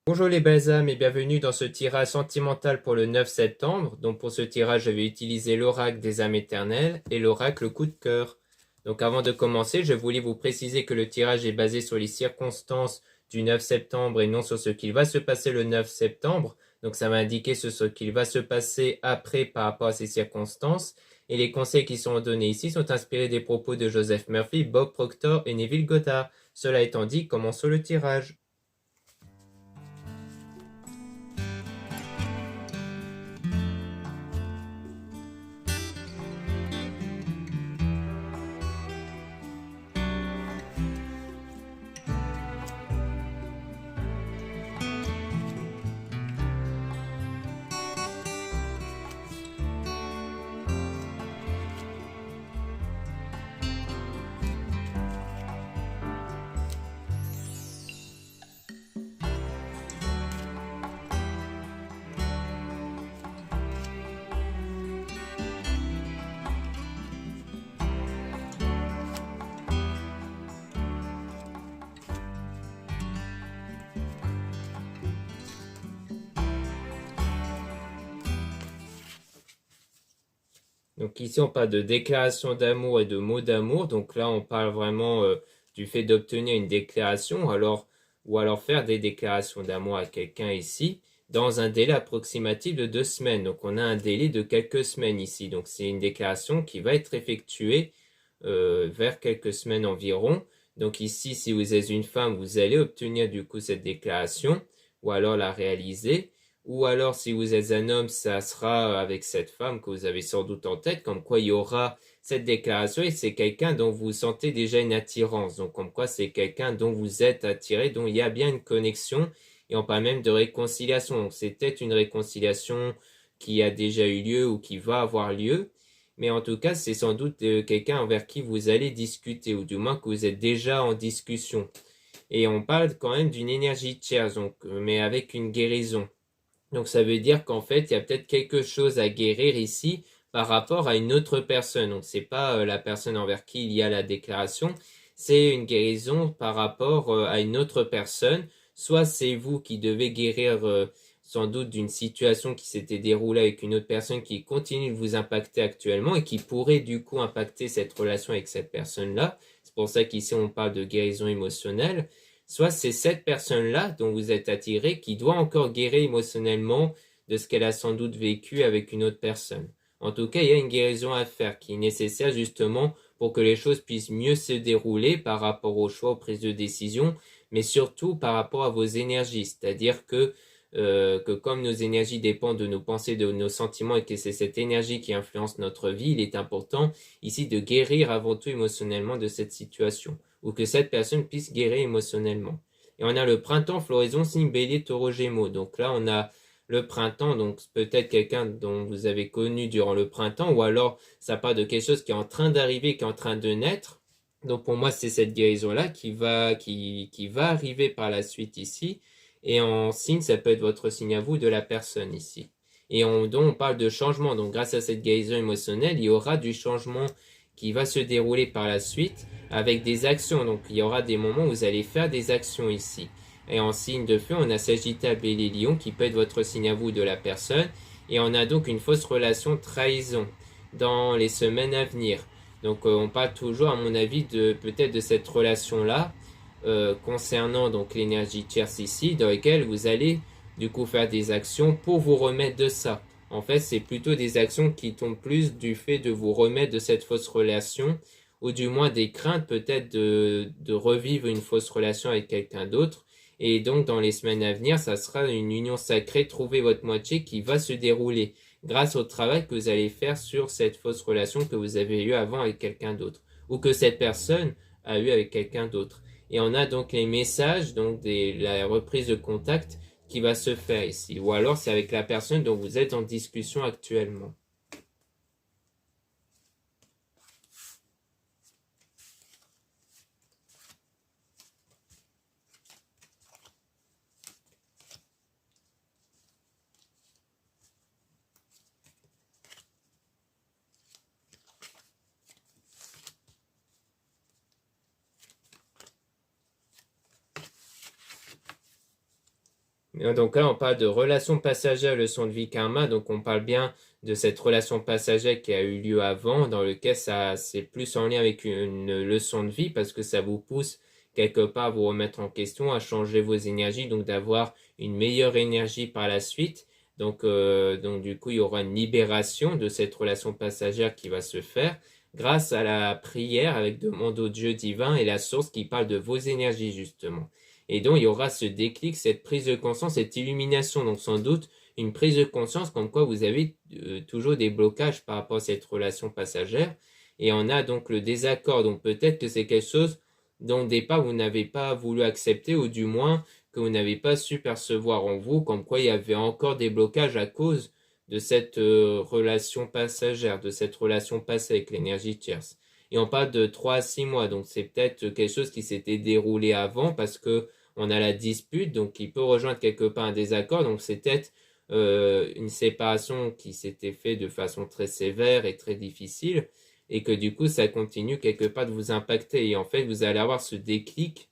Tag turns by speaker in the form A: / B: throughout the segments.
A: Bonjour les belles âmes et bienvenue dans ce tirage sentimental pour le 9 septembre. Donc pour ce tirage, je vais utiliser l'oracle des âmes éternelles et l'oracle coup de cœur. Donc avant de commencer, je voulais vous préciser que le tirage est basé sur les circonstances du 9 septembre et non sur ce qu'il va se passer le 9 septembre. Donc ça va indiquer ce qu'il va se passer après par rapport à ces circonstances. Et les conseils qui sont donnés ici sont inspirés des propos de Joseph Murphy, Bob Proctor et Neville Goddard. Cela étant dit, commençons le tirage. Donc ici, on parle de déclaration d'amour et de mots d'amour. Donc là, on parle vraiment du fait d'obtenir une déclaration, ou alors faire des déclarations d'amour à quelqu'un ici, dans un délai approximatif de 2 semaines. Donc on a un délai de quelques semaines ici. Donc c'est une déclaration qui va être effectuée vers quelques semaines environ. Donc ici, si vous êtes une femme, vous allez obtenir du coup cette déclaration, ou alors la réaliser. Ou alors, si vous êtes un homme, ça sera avec cette femme que vous avez sans doute en tête, comme quoi il y aura cette déclaration et c'est quelqu'un dont vous sentez déjà une attirance. Donc, comme quoi c'est quelqu'un dont vous êtes attiré, dont il y a bien une connexion et on parle même de réconciliation. Donc, c'est peut-être une réconciliation qui a déjà eu lieu ou qui va avoir lieu. Mais en tout cas, c'est sans doute quelqu'un envers qui vous allez discuter ou du moins que vous êtes déjà en discussion. Et on parle quand même d'une énergie tierce, donc, mais avec une guérison. Donc ça veut dire qu'en fait, il y a peut-être quelque chose à guérir ici par rapport à une autre personne. Donc c'est pas la personne envers qui il y a la déclaration, c'est une guérison par rapport à une autre personne. Soit c'est vous qui devez guérir sans doute d'une situation qui s'était déroulée avec une autre personne qui continue de vous impacter actuellement et qui pourrait du coup impacter cette relation avec cette personne-là. C'est pour ça qu'ici on parle de guérison émotionnelle. Soit c'est cette personne-là dont vous êtes attiré qui doit encore guérir émotionnellement de ce qu'elle a sans doute vécu avec une autre personne. En tout cas, il y a une guérison à faire qui est nécessaire justement pour que les choses puissent mieux se dérouler par rapport aux choix, aux prises de décision, mais surtout par rapport à vos énergies. C'est-à-dire que comme nos énergies dépendent de nos pensées, de nos sentiments et que c'est cette énergie qui influence notre vie, il est important ici de guérir avant tout émotionnellement de cette situation ou que cette personne puisse guérir émotionnellement. Et on a le printemps, floraison, signe bélier, taureau, gémeaux. Donc là, on a le printemps, donc peut-être quelqu'un dont vous avez connu durant le printemps, ou alors ça part de quelque chose qui est en train d'arriver, qui est en train de naître. Donc pour moi, c'est cette guérison-là qui va arriver par la suite ici. Et en signe, ça peut être votre signe à vous de la personne ici. Et donc on parle de changement. Donc grâce à cette guérison émotionnelle, il y aura du changement qui va se dérouler par la suite avec des actions. Donc il y aura des moments où vous allez faire des actions ici. Et en signe de feu, on a Sagittaire, Bélier, Lion qui peut être votre signe à vous de la personne. Et on a donc une fausse relation trahison dans les semaines à venir. Donc on parle toujours, à mon avis, de peut-être de cette relation-là concernant donc l'énergie tierce ici, dans laquelle vous allez du coup faire des actions pour vous remettre de ça. En fait, c'est plutôt des actions qui tombent plus du fait de vous remettre de cette fausse relation, ou du moins des craintes peut-être de revivre une fausse relation avec quelqu'un d'autre. Et donc, dans les semaines à venir, ça sera une union sacrée, trouver votre moitié qui va se dérouler grâce au travail que vous allez faire sur cette fausse relation que vous avez eue avant avec quelqu'un d'autre, ou que cette personne a eu avec quelqu'un d'autre. Et on a donc les messages, donc la reprise de contact qui va se faire ici. Ou alors c'est avec la personne dont vous êtes en discussion actuellement. Donc là, on parle de relation passagère, leçon de vie karma. Donc on parle bien de cette relation passagère qui a eu lieu avant, dans lequel ça c'est plus en lien avec une leçon de vie parce que ça vous pousse quelque part à vous remettre en question, à changer vos énergies, donc d'avoir une meilleure énergie par la suite. Donc du coup, il y aura une libération de cette relation passagère qui va se faire grâce à la prière avec demande au Dieu divin et la source qui parle de vos énergies justement. Et donc, il y aura ce déclic, cette prise de conscience, cette illumination. Donc, sans doute, une prise de conscience comme quoi vous avez toujours des blocages par rapport à cette relation passagère. Et on a donc le désaccord. Donc, peut-être que c'est quelque chose dont au départ, vous n'avez pas voulu accepter, ou du moins que vous n'avez pas su percevoir en vous, comme quoi il y avait encore des blocages à cause de cette relation passagère, de cette relation passée avec l'énergie tierce. Et on parle de 3 à 6 mois, donc c'est peut-être quelque chose qui s'était déroulé avant parce que on a la dispute, donc il peut rejoindre quelque part un désaccord, donc c'est peut-être une séparation qui s'était faite de façon très sévère et très difficile, et que du coup ça continue quelque part de vous impacter, et en fait vous allez avoir ce déclic,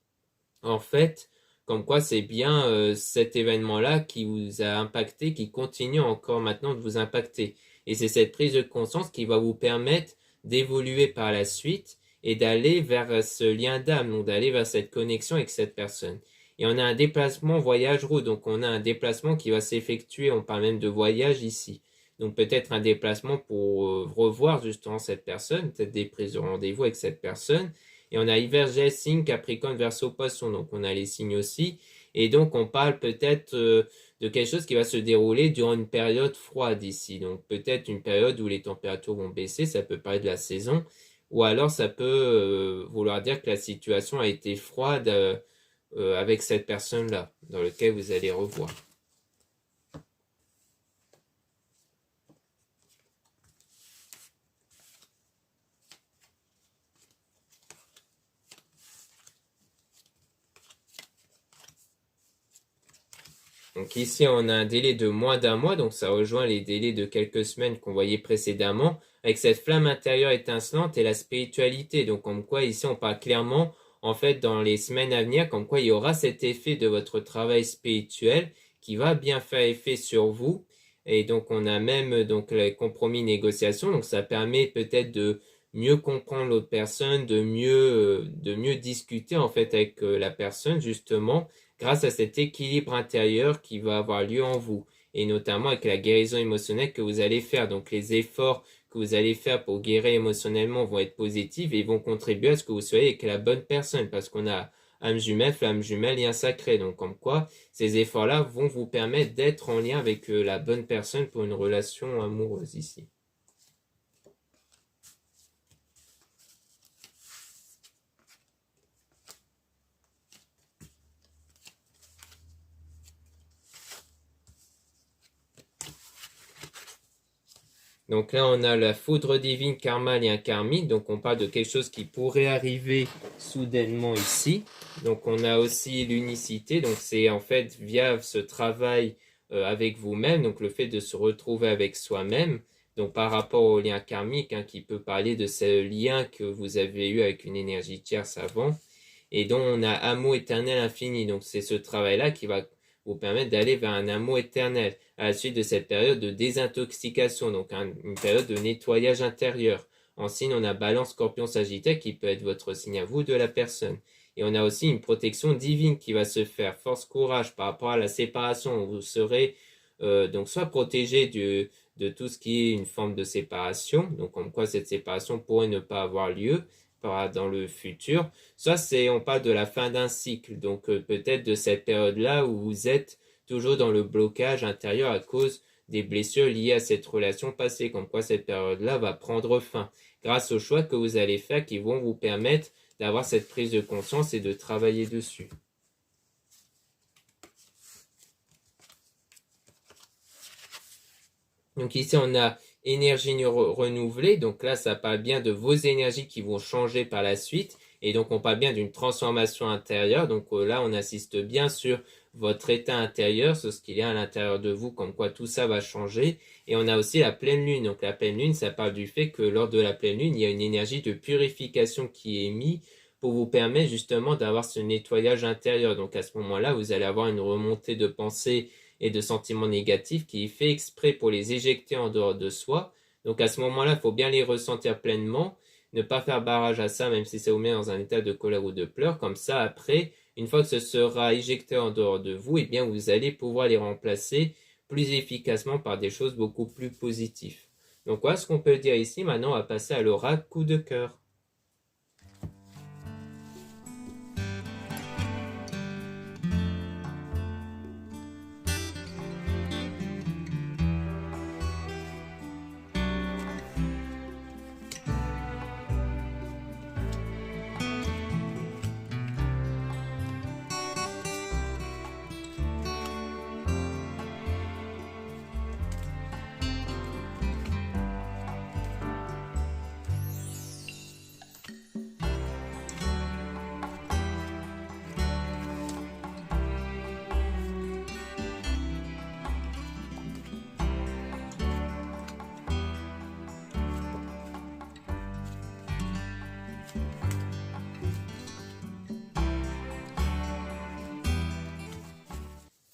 A: en fait, comme quoi c'est bien cet événement-là qui vous a impacté, qui continue encore maintenant de vous impacter, et c'est cette prise de conscience qui va vous permettre d'évoluer par la suite et d'aller vers ce lien d'âme, donc d'aller vers cette connexion avec cette personne. Et on a un déplacement voyage-route, donc on a un déplacement qui va s'effectuer, on parle même de voyage ici. Donc peut-être un déplacement pour revoir justement cette personne, peut-être des prises de rendez-vous avec cette personne. Et on a hiver, Vierge, signe, Capricorne, Verseau, Poisson, donc on a les signes aussi. Et donc on parle peut-être de quelque chose qui va se dérouler durant une période froide ici. Donc peut-être une période où les températures vont baisser, ça peut paraître de la saison. Ou alors ça peut vouloir dire que la situation a été froide avec cette personne-là, dans lequel vous allez revoir. Donc ici, on a un délai de moins d'un mois, donc ça rejoint les délais de quelques semaines qu'on voyait précédemment, avec cette flamme intérieure étincelante et la spiritualité. Donc comme quoi ici, on parle clairement, en fait, dans les semaines à venir, comme quoi il y aura cet effet de votre travail spirituel qui va bien faire effet sur vous. Et donc on a même donc les compromis négociations, donc ça permet peut-être de mieux comprendre l'autre personne, de mieux discuter en fait avec la personne justement grâce à cet équilibre intérieur qui va avoir lieu en vous, et notamment avec la guérison émotionnelle que vous allez faire. Donc les efforts que vous allez faire pour guérir émotionnellement vont être positifs et vont contribuer à ce que vous soyez avec la bonne personne, parce qu'on a âme jumelle, flamme jumelle, lien sacré. Donc comme quoi, ces efforts-là vont vous permettre d'être en lien avec la bonne personne pour une relation amoureuse ici. Donc là, on a la foudre divine, karma, lien karmique. Donc on parle de quelque chose qui pourrait arriver soudainement ici. Donc on a aussi l'unicité. Donc c'est en fait via ce travail avec vous-même, donc le fait de se retrouver avec soi-même. Donc par rapport au lien karmique, hein, qui peut parler de ce lien que vous avez eu avec une énergie tierce avant. Et dont on a amour éternel infini. Donc c'est ce travail-là qui va vous permettre d'aller vers un amour éternel à la suite de cette période de désintoxication, donc une période de nettoyage intérieur. En signe, on a Balance, Scorpion, Sagittaire qui peut être votre signe à vous de la personne. Et on a aussi une protection divine qui va se faire, force, courage par rapport à la séparation. Vous serez donc soit protégé de tout ce qui est une forme de séparation, donc comme quoi cette séparation pourrait ne pas avoir lieu dans le futur, soit on parle de la fin d'un cycle, donc peut-être de cette période-là où vous êtes toujours dans le blocage intérieur à cause des blessures liées à cette relation passée, comme quoi cette période-là va prendre fin, grâce aux choix que vous allez faire qui vont vous permettre d'avoir cette prise de conscience et de travailler dessus. Donc ici, on a énergie renouvelée. Donc là, ça parle bien de vos énergies qui vont changer par la suite. Et donc, on parle bien d'une transformation intérieure. Donc là, on insiste bien sur votre état intérieur, sur ce qu'il y a à l'intérieur de vous, comme quoi tout ça va changer. Et on a aussi la pleine lune. Donc la pleine lune, ça parle du fait que lors de la pleine lune, il y a une énergie de purification qui est émise pour vous permettre justement d'avoir ce nettoyage intérieur. Donc à ce moment-là, vous allez avoir une remontée de pensée et de sentiments négatifs qui est fait exprès pour les éjecter en dehors de soi. Donc à ce moment-là, il faut bien les ressentir pleinement, ne pas faire barrage à ça, même si ça vous met dans un état de colère ou de pleurs. Comme ça, après, une fois que ce sera éjecté en dehors de vous, eh bien, vous allez pouvoir les remplacer plus efficacement par des choses beaucoup plus positives. Donc voilà ce qu'on peut dire ici. Maintenant, on va passer à l'oracle coup de cœur.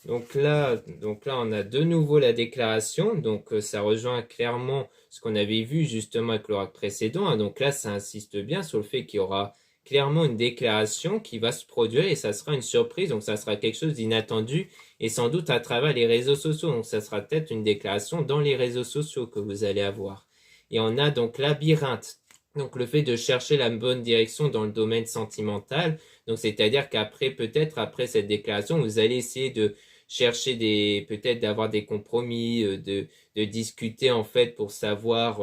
A: Donc là, on a de nouveau la déclaration. Donc, ça rejoint clairement ce qu'on avait vu justement avec l'oracle précédent, hein. Donc là, ça insiste bien sur le fait qu'il y aura clairement une déclaration qui va se produire et ça sera une surprise. Donc, ça sera quelque chose d'inattendu et sans doute à travers les réseaux sociaux. Donc, ça sera peut-être une déclaration dans les réseaux sociaux que vous allez avoir. Et on a donc labyrinthe. Donc, le fait de chercher la bonne direction dans le domaine sentimental. Donc, c'est-à-dire qu'après, peut-être après cette déclaration, vous allez essayer de chercher peut-être d'avoir des compromis, de discuter en fait pour savoir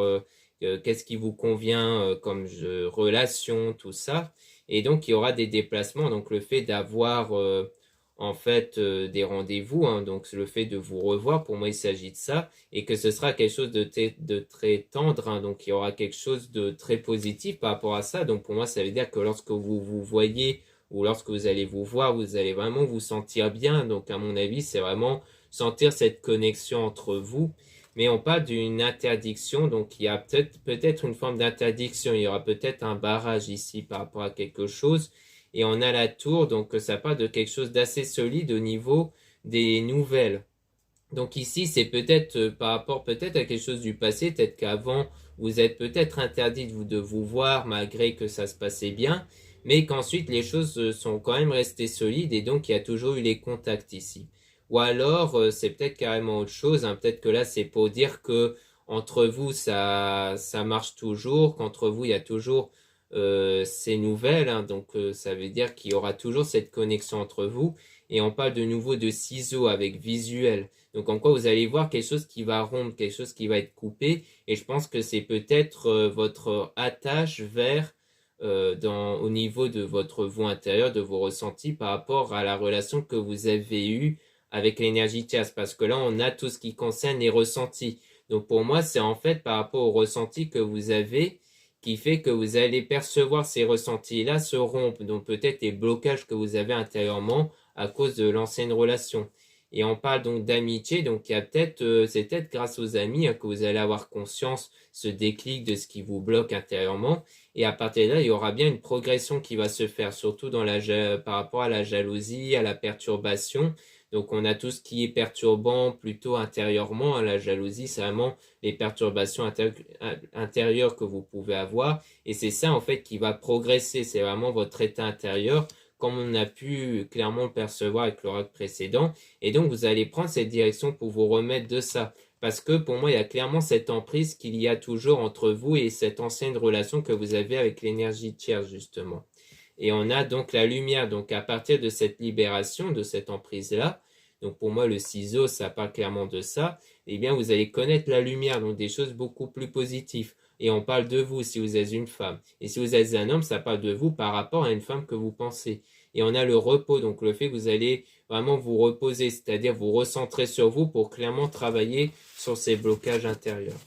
A: qu'est-ce qui vous convient comme relation, tout ça. Et donc il y aura des déplacements, donc le fait d'avoir en fait des rendez-vous, hein, donc le fait de vous revoir, pour moi il s'agit de ça, et que ce sera quelque chose de très tendre, hein, donc il y aura quelque chose de très positif par rapport à ça. Donc pour moi ça veut dire que lorsque vous vous voyez ou lorsque vous allez vous voir, vous allez vraiment vous sentir bien. Donc, à mon avis, c'est vraiment sentir cette connexion entre vous. Mais on parle d'une interdiction, donc il y a peut-être une forme d'interdiction. Il y aura peut-être un barrage ici par rapport à quelque chose. Et on a la tour, donc ça parle de quelque chose d'assez solide au niveau des nouvelles. Donc ici, c'est peut-être par rapport peut-être à quelque chose du passé, peut-être qu'avant, vous êtes peut-être interdit de vous voir malgré que ça se passait bien, mais qu'ensuite les choses sont quand même restées solides et donc il y a toujours eu les contacts ici. Ou alors, c'est peut-être carrément autre chose, hein. Peut-être que là, c'est pour dire que entre vous, ça marche toujours, qu'entre vous, il y a toujours ces nouvelles, hein. Donc ça veut dire qu'il y aura toujours cette connexion entre vous. Et on parle de nouveau de ciseaux avec visuel. Donc en quoi vous allez voir quelque chose qui va rompre, quelque chose qui va être coupé. Et je pense que c'est peut-être votre attache vers au niveau de votre vous intérieur, de vos ressentis par rapport à la relation que vous avez eue avec l'énergie tierce. Parce que là, on a tout ce qui concerne les ressentis. Donc pour moi, c'est en fait par rapport aux ressentis que vous avez qui fait que vous allez percevoir ces ressentis-là se rompre. Donc peut-être les blocages que vous avez intérieurement à cause de l'ancienne relation. Et on parle donc d'amitié, donc il y a peut-être, c'est peut-être grâce aux amis, hein, que vous allez avoir conscience, ce déclic de ce qui vous bloque intérieurement. Et à partir de là, il y aura bien une progression qui va se faire, surtout par rapport à la jalousie, à la perturbation. Donc on a tout ce qui est perturbant plutôt intérieurement, hein. La jalousie, c'est vraiment les perturbations intérieures que vous pouvez avoir. Et c'est ça en fait qui va progresser, c'est vraiment votre état intérieur comme on a pu clairement le percevoir avec l'oracle précédent. Et donc, vous allez prendre cette direction pour vous remettre de ça. Parce que pour moi, il y a clairement cette emprise qu'il y a toujours entre vous et cette ancienne relation que vous avez avec l'énergie tierce, justement. Et on a donc la lumière. Donc, à partir de cette libération, de cette emprise-là, donc pour moi, le ciseau, ça parle clairement de ça, eh bien, vous allez connaître la lumière, donc des choses beaucoup plus positives. Et on parle de vous si vous êtes une femme. Et si vous êtes un homme, ça parle de vous par rapport à une femme que vous pensez. Et on a le repos, donc le fait que vous allez vraiment vous reposer, c'est-à-dire vous recentrer sur vous pour clairement travailler sur ces blocages intérieurs.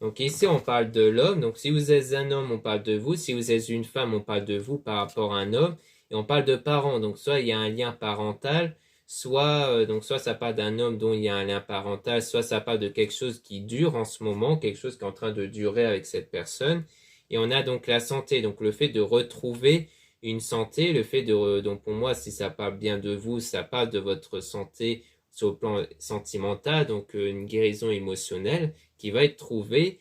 A: Donc ici, on parle de l'homme. Donc si vous êtes un homme, on parle de vous. Si vous êtes une femme, on parle de vous par rapport à un homme. Et on parle de parents. Donc soit il y a un lien parental, soit ça parle d'un homme dont il y a un lien parental, soit ça parle de quelque chose qui dure en ce moment, quelque chose qui est en train de durer avec cette personne. Et on a donc la santé, donc le fait de retrouver une santé, donc pour moi, si ça parle bien de vous, ça parle de votre santé sur le plan sentimental, donc une guérison émotionnelle qui va être trouvée,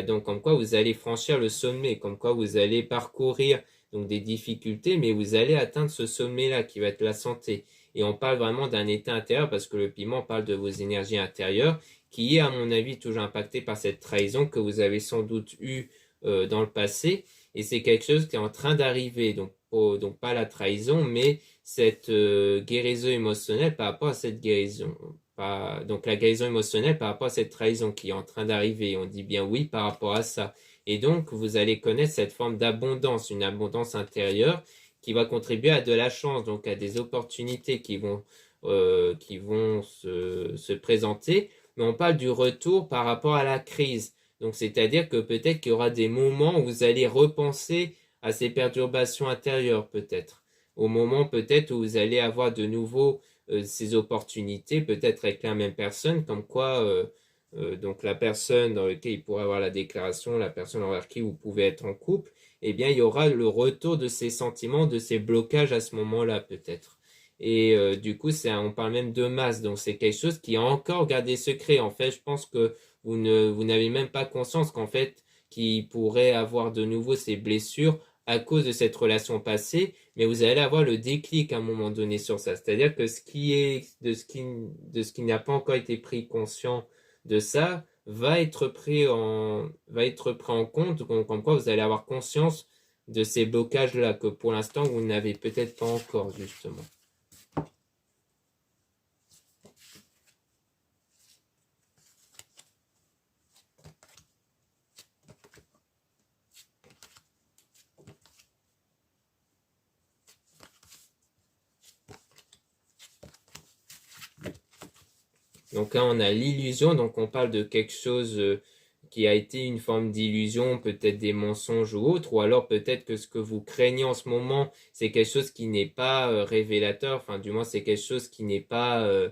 A: donc comme quoi vous allez franchir le sommet, comme quoi vous allez parcourir donc des difficultés, mais vous allez atteindre ce sommet-là qui va être la santé. Et on parle vraiment d'un état intérieur parce que le piment parle de vos énergies intérieures qui est à mon avis toujours impacté par cette trahison que vous avez sans doute eue dans le passé. Et c'est quelque chose qui est en train d'arriver. Donc pas la trahison, mais cette guérison émotionnelle par rapport à cette guérison. Donc la guérison émotionnelle par rapport à cette trahison qui est en train d'arriver. On dit bien oui par rapport à ça. Et donc vous allez connaître cette forme d'abondance, une abondance intérieure qui va contribuer à de la chance, donc à des opportunités qui vont se présenter. Mais on parle du retour par rapport à la crise. Donc c'est-à-dire que peut-être qu'il y aura des moments où vous allez repenser à ces perturbations intérieures peut-être. Au moment peut-être où vous allez avoir de nouveau ces opportunités, peut-être avec la même personne, comme quoi donc la personne dans laquelle il pourrait avoir la déclaration, la personne envers qui vous pouvez être en couple, eh bien il y aura le retour de ces sentiments, de ces blocages à ce moment-là peut-être. Et du coup, on parle même de masse, donc c'est quelque chose qui est encore gardé secret. En fait, je pense que vous n'avez même pas conscience qu'en fait, qu'il pourrait avoir de nouveau ces blessures à cause de cette relation passée, mais vous allez avoir le déclic à un moment donné sur ça. C'est-à-dire que de ce qui n'a pas encore été pris conscient de ça va être pris en compte, comme quoi vous allez avoir conscience de ces blocages-là que pour l'instant vous n'avez peut-être pas encore justement. Donc là, on a l'illusion, donc on parle de quelque chose qui a été une forme d'illusion, peut-être des mensonges ou autre, ou alors peut-être que ce que vous craignez en ce moment, c'est quelque chose qui n'est pas révélateur, enfin du moins c'est quelque chose qui n'est pas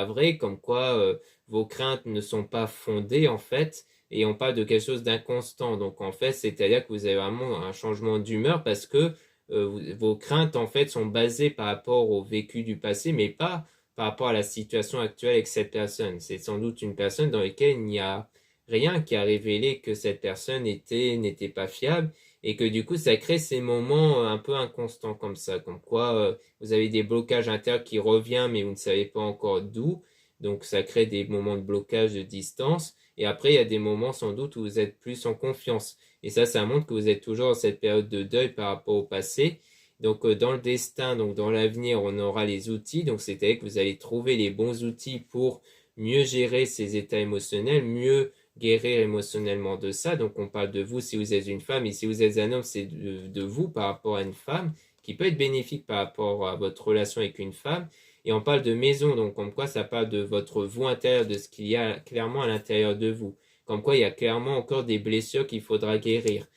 A: vrai, comme quoi vos craintes ne sont pas fondées en fait, et on parle de quelque chose d'inconstant. Donc en fait, c'est-à-dire que vous avez vraiment un changement d'humeur parce que vos craintes en fait sont basées par rapport au vécu du passé, mais pas par rapport à la situation actuelle avec cette personne. C'est sans doute une personne dans laquelle il n'y a rien qui a révélé que cette personne n'était pas fiable et que du coup ça crée ces moments un peu inconstants comme ça, comme quoi vous avez des blocages intérieurs qui reviennent mais vous ne savez pas encore d'où. Donc ça crée des moments de blocage de distance et après il y a des moments sans doute où vous êtes plus en confiance. Et ça montre que vous êtes toujours dans cette période de deuil par rapport au passé. Donc dans le destin, donc dans l'avenir, on aura les outils. Donc c'est-à-dire que vous allez trouver les bons outils pour mieux gérer ces états émotionnels, mieux guérir émotionnellement de ça. Donc on parle de vous si vous êtes une femme et si vous êtes un homme, c'est de vous par rapport à une femme qui peut être bénéfique par rapport à votre relation avec une femme. Et on parle de maison, donc comme quoi ça parle de votre vous intérieur, de ce qu'il y a clairement à l'intérieur de vous. Comme quoi il y a clairement encore des blessures qu'il faudra guérir.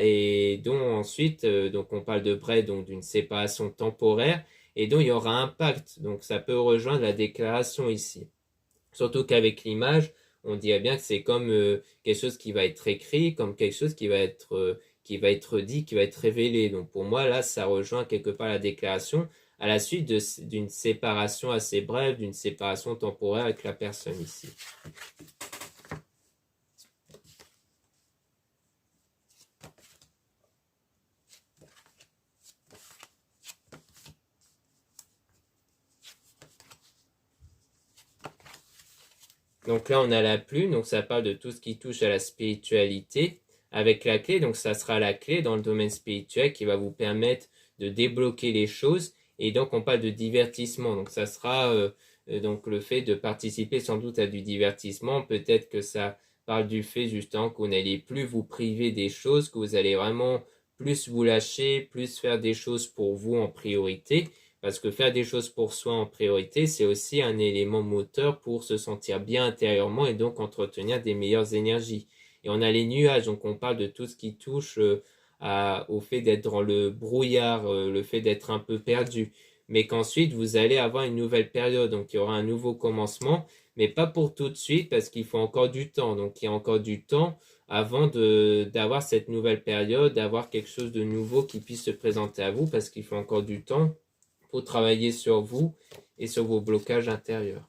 A: Et dont ensuite, donc on parle de près donc d'une séparation temporaire et dont il y aura un pacte. Donc ça peut rejoindre la déclaration ici. Surtout qu'avec l'image, on dirait bien que c'est comme quelque chose qui va être écrit, comme quelque chose qui va être dit, qui va être révélé. Donc pour moi, là, ça rejoint quelque part la déclaration à la suite d'une séparation assez brève, d'une séparation temporaire avec la personne ici. Donc là, on a la plume, donc ça parle de tout ce qui touche à la spiritualité avec la clé. Donc ça sera la clé dans le domaine spirituel qui va vous permettre de débloquer les choses. Et donc on parle de divertissement. Donc ça sera donc le fait de participer sans doute à du divertissement. Peut-être que ça parle du fait justement que vous n'allez plus vous priver des choses, que vous allez vraiment plus vous lâcher, plus faire des choses pour vous en priorité. Parce que faire des choses pour soi en priorité, c'est aussi un élément moteur pour se sentir bien intérieurement et donc entretenir des meilleures énergies. Et on a les nuages, donc on parle de tout ce qui touche au fait d'être dans le brouillard, le fait d'être un peu perdu. Mais qu'ensuite, vous allez avoir une nouvelle période, donc il y aura un nouveau commencement, mais pas pour tout de suite, parce qu'il faut encore du temps. Donc il y a encore du temps avant d'avoir cette nouvelle période, d'avoir quelque chose de nouveau qui puisse se présenter à vous, parce qu'il faut encore du temps pour travailler sur vous et sur vos blocages intérieurs.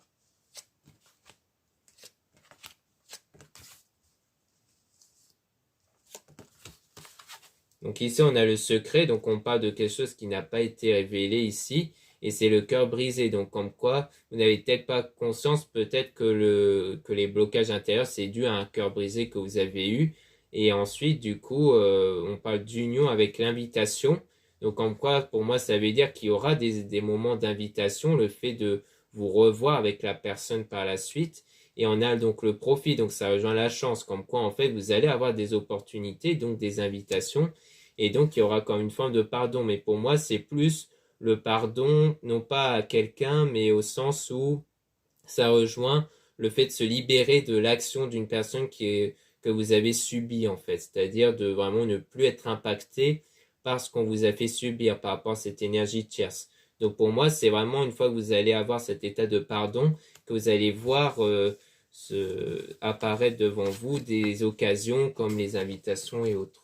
A: Donc ici, on a le secret, donc on parle de quelque chose qui n'a pas été révélé ici, et c'est le cœur brisé. Donc comme quoi, vous n'avez peut-être pas conscience, peut-être que les blocages intérieurs, c'est dû à un cœur brisé que vous avez eu. Et ensuite, du coup, on parle d'union avec l'invitation. Donc comme quoi, pour moi, ça veut dire qu'il y aura des moments d'invitation, le fait de vous revoir avec la personne par la suite. Et on a donc le profit, donc ça rejoint la chance, comme quoi en fait vous allez avoir des opportunités, donc des invitations. Et donc, il y aura comme une forme de pardon. Mais pour moi, c'est plus le pardon, non pas à quelqu'un, mais au sens où ça rejoint le fait de se libérer de l'action d'une personne que vous avez subie, en fait. C'est-à-dire de vraiment ne plus être impacté par ce qu'on vous a fait subir par rapport à cette énergie tierce. Donc, pour moi, c'est vraiment une fois que vous allez avoir cet état de pardon, que vous allez voir apparaître devant vous des occasions comme les invitations et autres.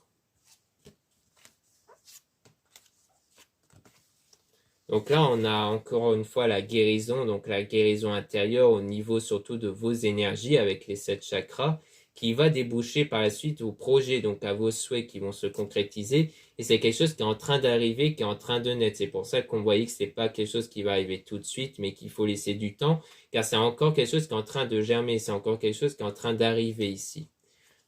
A: Donc là, on a encore une fois la guérison, donc la guérison intérieure au niveau surtout de vos énergies avec les 7 chakras, qui va déboucher par la suite aux projets, donc à vos souhaits qui vont se concrétiser. Et c'est quelque chose qui est en train d'arriver, qui est en train de naître. C'est pour ça qu'on voyait que c'est pas quelque chose qui va arriver tout de suite, mais qu'il faut laisser du temps, car c'est encore quelque chose qui est en train de germer, c'est encore quelque chose qui est en train d'arriver ici.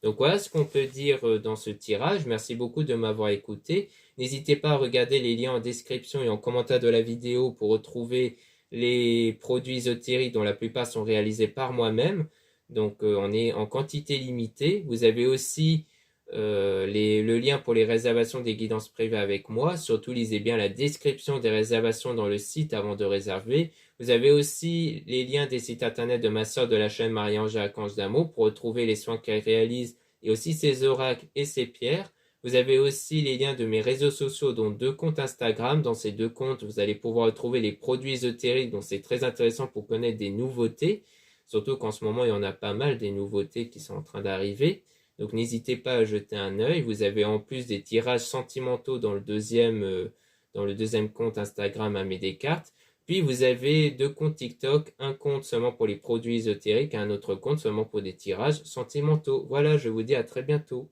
A: Donc voilà ce qu'on peut dire dans ce tirage. Merci beaucoup de m'avoir écouté. N'hésitez pas à regarder les liens en description et en commentaire de la vidéo pour retrouver les produits ésotériques dont la plupart sont réalisés par moi-même. Donc on est en quantité limitée. Vous avez aussi le lien pour les réservations des guidances privées avec moi. Surtout lisez bien la description des réservations dans le site avant de réserver. Vous avez aussi les liens des sites internet de ma sœur de la chaîne Marie-Ange Archange d'Amour pour retrouver les soins qu'elle réalise et aussi ses oracles et ses pierres. Vous avez aussi les liens de mes réseaux sociaux, dont 2 comptes Instagram. Dans ces 2 comptes, vous allez pouvoir retrouver les produits ésotériques, donc c'est très intéressant pour connaître des nouveautés. Surtout qu'en ce moment, il y en a pas mal des nouveautés qui sont en train d'arriver. Donc n'hésitez pas à jeter un œil. Vous avez en plus des tirages sentimentaux dans le deuxième compte Instagram Aimé Descartes. Puis vous avez 2 comptes TikTok, un compte seulement pour les produits ésotériques et un autre compte seulement pour des tirages sentimentaux. Voilà, je vous dis à très bientôt.